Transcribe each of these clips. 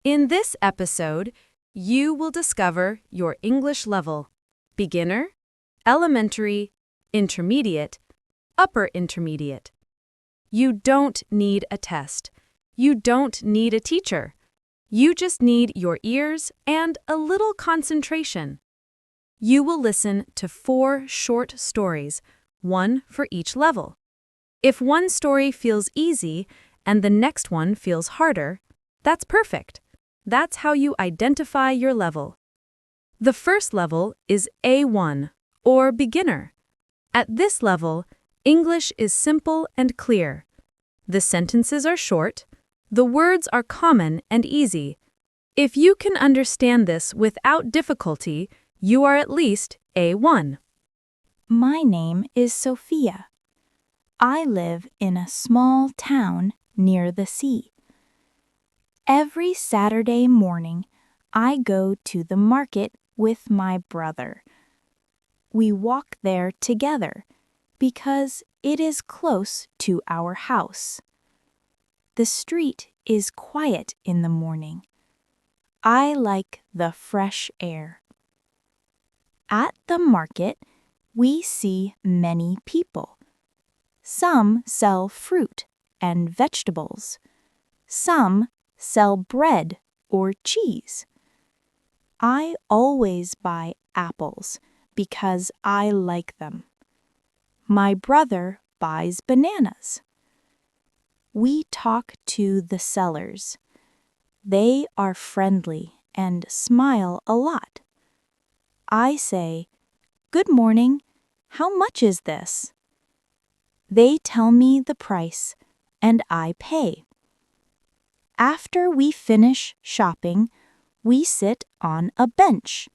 In this episode, you will discover your English level: beginner, elementary, intermediate, upper intermediate. You don't need a test. You don't need a teacher. You just need your ears and a little concentration. You will listen to 4 short stories, one for each level. If one story feels easy and the next one feels harder, that's perfect. That's how you identify your level. The first level is A1, or beginner. At this level, English is simple and clear. The sentences are short. The words are common and easy. If you can understand this without difficulty, you are at least A1. My name is Sophia. I live in a small town near the sea. Every Saturday morning, I go to the market with my brother. We walk there together because it is close to our house. The street is quiet in the morning. I like the fresh air. At the market, we see many people. Some sell fruit and vegetables. Some sell bread or cheese. I always buy apples because I like them. My brother buys bananas. We talk to the sellers. They are friendly and smile a lot. I say, "Good morning. How much is this?" They tell me the price, and I pay. After we finish shopping, we sit on a bench.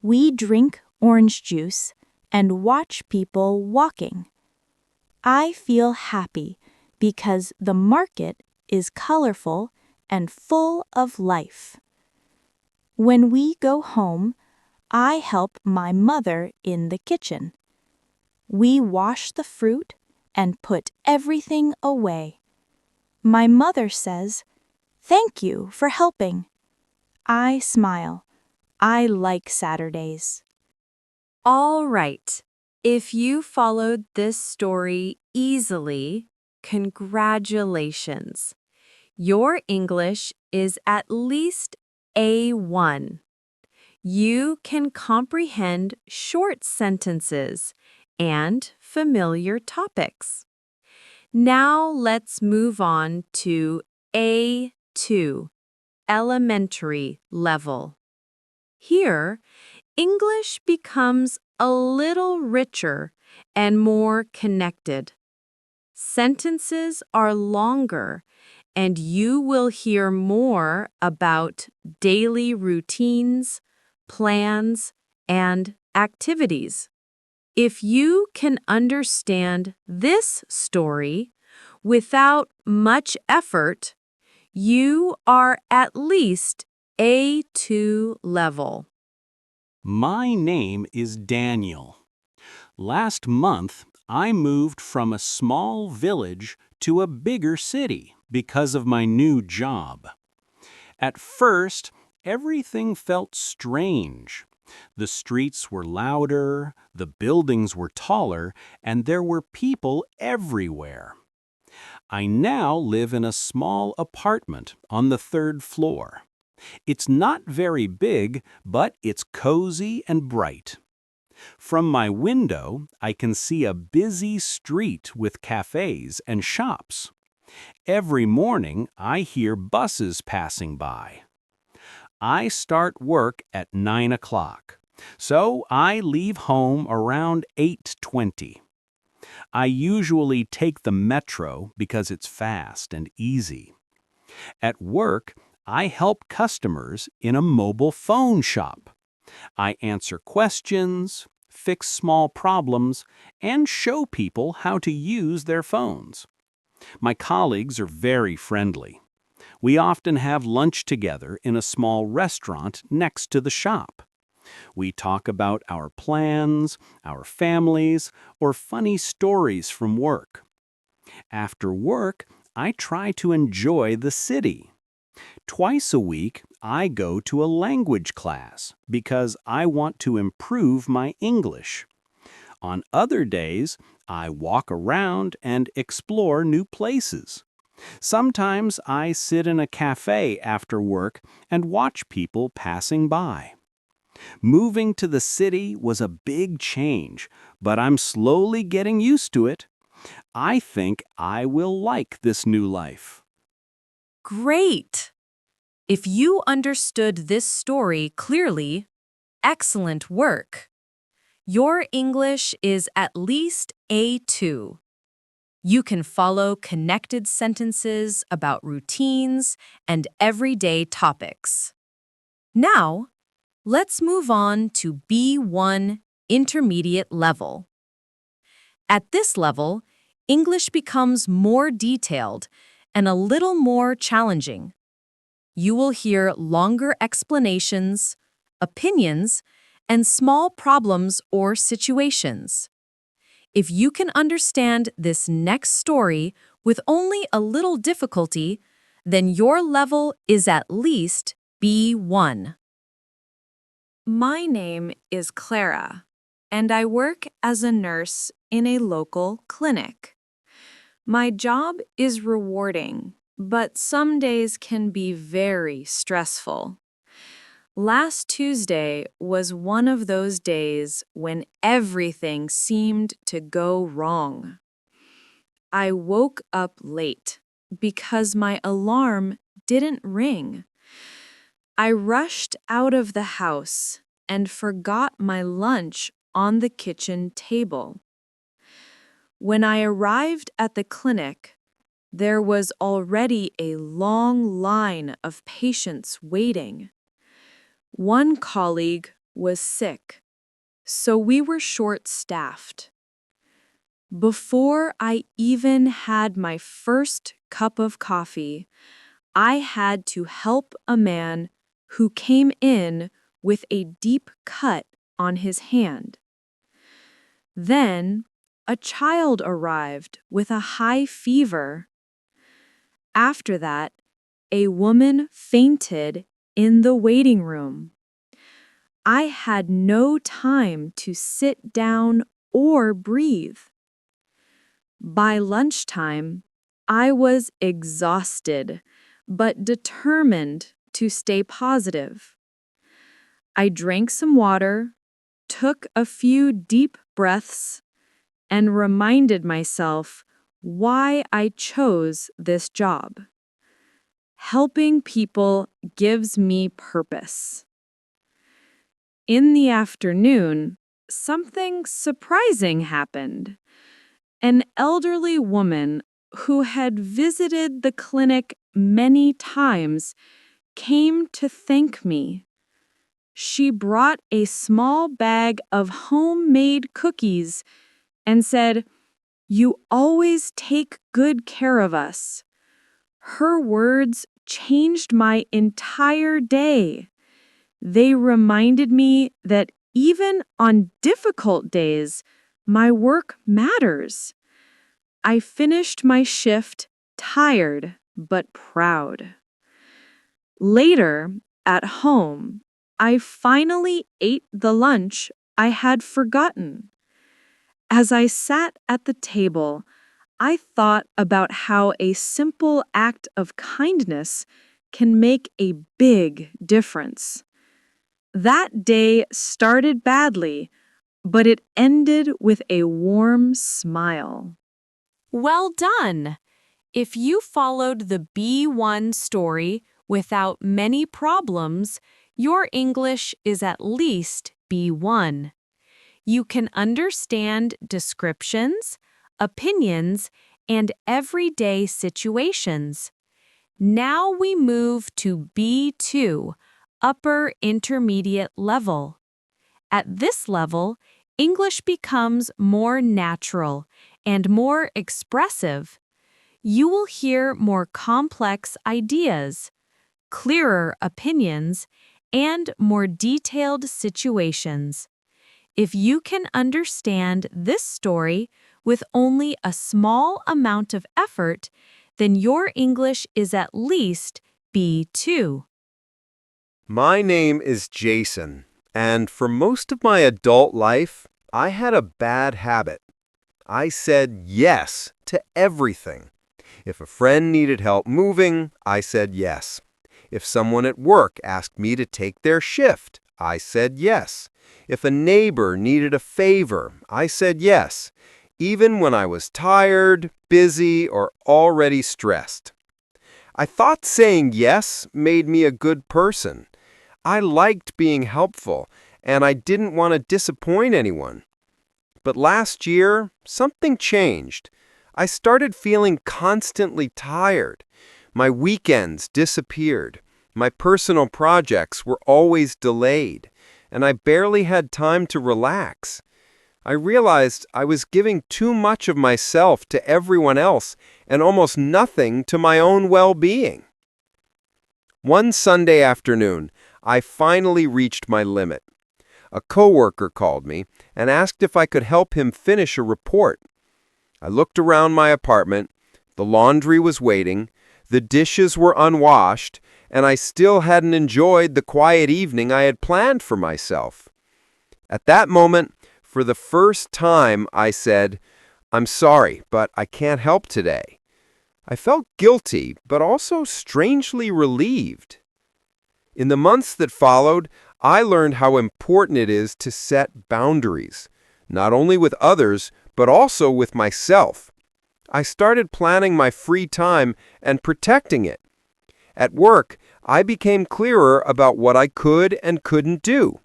We drink orange juice and watch people walking. I feel happy because the market is colorful and full of life. When we go home, I help my mother in the kitchen. We wash the fruit and put everything away. My mother says, "Thank you for helping." I smile. I like Saturdays. All right. If you followed this story easily, congratulations. Your English is at least A1. You can comprehend short sentences and familiar topics. Now let's move on to A2, elementary level. Here, English becomes a little richer and more connected. Sentences are longer, and you will hear more about daily routines, plans, and activities. If you can understand this story without much effort, you are at least A2 level. My name is Daniel. Last month, I moved from a small village to a bigger city because of my new job. At first, everything felt strange. The streets were louder, the buildings were taller, and there were people everywhere. I now live in a small apartment on the 3rd floor. It's not very big, but it's cozy and bright. From my window, I can see a busy street with cafes and shops. Every morning, I hear buses passing by. I start work at 9 o'clock, so I leave home around 8:20. I usually take the metro because it's fast and easy. At work, I help customers in a mobile phone shop. I answer questions, fix small problems, and show people how to use their phones. My colleagues are very friendly. We often have lunch together in a small restaurant next to the shop. We talk about our plans, our families, or funny stories from work. After work, I try to enjoy the city. Twice a week, I go to a language class because I want to improve my English. On other days, I walk around and explore new places. Sometimes I sit in a cafe after work and watch people passing by. Moving to the city was a big change, but I'm slowly getting used to it. I think I will like this new life. Great! If you understood this story clearly, excellent work. Your English is at least A2. You can follow connected sentences about routines and everyday topics. Now, let's move on to B1 intermediate level. At this level, English becomes more detailed and a little more challenging. You will hear longer explanations, opinions, and small problems or situations. If you can understand this next story with only a little difficulty, then your level is at least B1. My name is Clara, and I work as a nurse in a local clinic. My job is rewarding, but some days can be very stressful. Last Tuesday was one of those days when everything seemed to go wrong. I woke up late because my alarm didn't ring. I rushed out of the house and forgot my lunch on the kitchen table. When I arrived at the clinic, there was already a long line of patients waiting. One colleague was sick, so we were short-staffed. Before I even had my first cup of coffee, I had to help a man who came in with a deep cut on his hand. Then, a child arrived with a high fever. After that, a woman fainted in the waiting room. I had no time to sit down or breathe. By lunchtime, I was exhausted, but determined to stay positive. I drank some water, took a few deep breaths, and reminded myself why I chose this job. Helping people gives me purpose. In the afternoon, something surprising happened. An elderly woman who had visited the clinic many times came to thank me. She brought a small bag of homemade cookies and said, "You always take good care of us." Her words changed my entire day. They reminded me that even on difficult days, my work matters. I finished my shift tired but proud. Later, at home, I finally ate the lunch I had forgotten. As I sat at the table, I thought about how a simple act of kindness can make a big difference. That day started badly, but it ended with a warm smile. Well done! If you followed the B1 story without many problems, your English is at least B1. You can understand descriptions, opinions, and everyday situations. Now we move to B2, upper intermediate level. At this level, English becomes more natural and more expressive. You will hear more complex ideas, clearer opinions, and more detailed situations. If you can understand this story with only a small amount of effort, then your English is at least B2. My name is Jason, and for most of my adult life, I had a bad habit. I said yes to everything. If a friend needed help moving, I said yes. If someone at work asked me to take their shift, I said yes. If a neighbor needed a favor, I said yes, even when I was tired, busy, or already stressed. I thought saying yes made me a good person. I liked being helpful, and I didn't want to disappoint anyone. But last year, something changed. I started feeling constantly tired. My weekends disappeared. My personal projects were always delayed, and I barely had time to relax. I realized I was giving too much of myself to everyone else and almost nothing to my own well-being. One Sunday afternoon, I finally reached my limit. A coworker called me and asked if I could help him finish a report. I looked around my apartment. The laundry was waiting, the dishes were unwashed, and I still hadn't enjoyed the quiet evening I had planned for myself. At that moment, for the first time, I said, "I'm sorry, but I can't help today." I felt guilty, but also strangely relieved. In the months that followed, I learned how important it is to set boundaries, not only with others, but also with myself. I started planning my free time and protecting it. At work, I became clearer about what I could and couldn't do.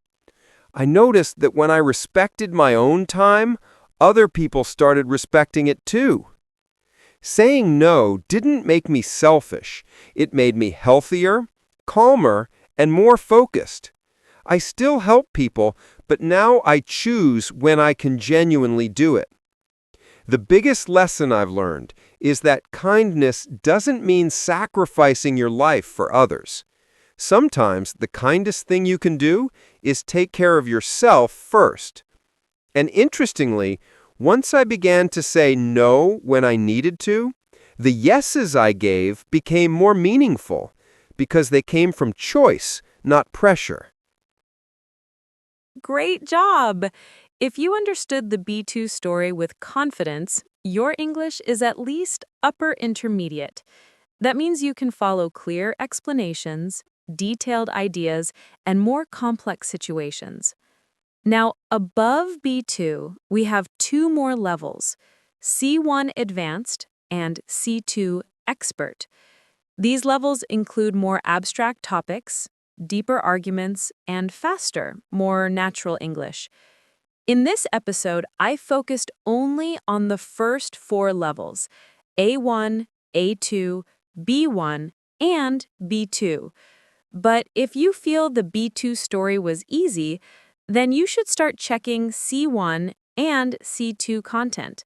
I noticed that when I respected my own time, other people started respecting it too. Saying no didn't make me selfish. It made me healthier, calmer, and more focused. I still help people, but now I choose when I can genuinely do it. The biggest lesson I've learned is that kindness doesn't mean sacrificing your life for others. Sometimes the kindest thing you can do is take care of yourself first. And interestingly, once I began to say no when I needed to, the yeses I gave became more meaningful because they came from choice, not pressure. Great job! If you understood the B2 story with confidence, your English is at least upper intermediate. That means you can follow clear explanations, detailed ideas, and more complex situations. Now, above B2, we have two more levels, C1 Advanced and C2 Expert. These levels include more abstract topics, deeper arguments, and faster, more natural English. In this episode, I focused only on the first four levels, A1, A2, B1, and B2. But if you feel the B2 story was easy, then you should start checking C1 and C2 content.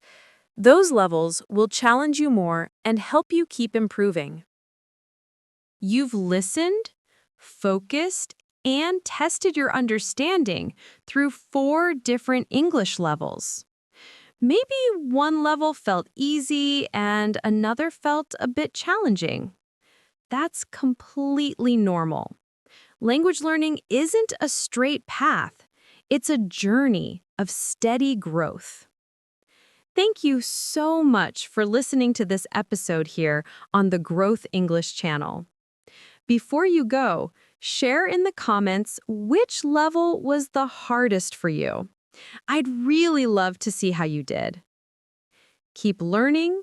Those levels will challenge you more and help you keep improving. You've listened, focused, and tested your understanding through 4 different English levels. Maybe one level felt easy and another felt a bit challenging. That's completely normal. Language learning isn't a straight path. It's a journey of steady growth. Thank you so much for listening to this episode here on the Growth English channel. Before you go, share in the comments which level was the hardest for you. I'd really love to see how you did. Keep learning,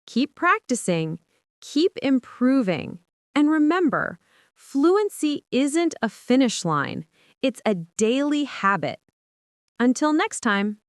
keep practicing, keep improving. And remember, fluency isn't a finish line. It's a daily habit. Until next time.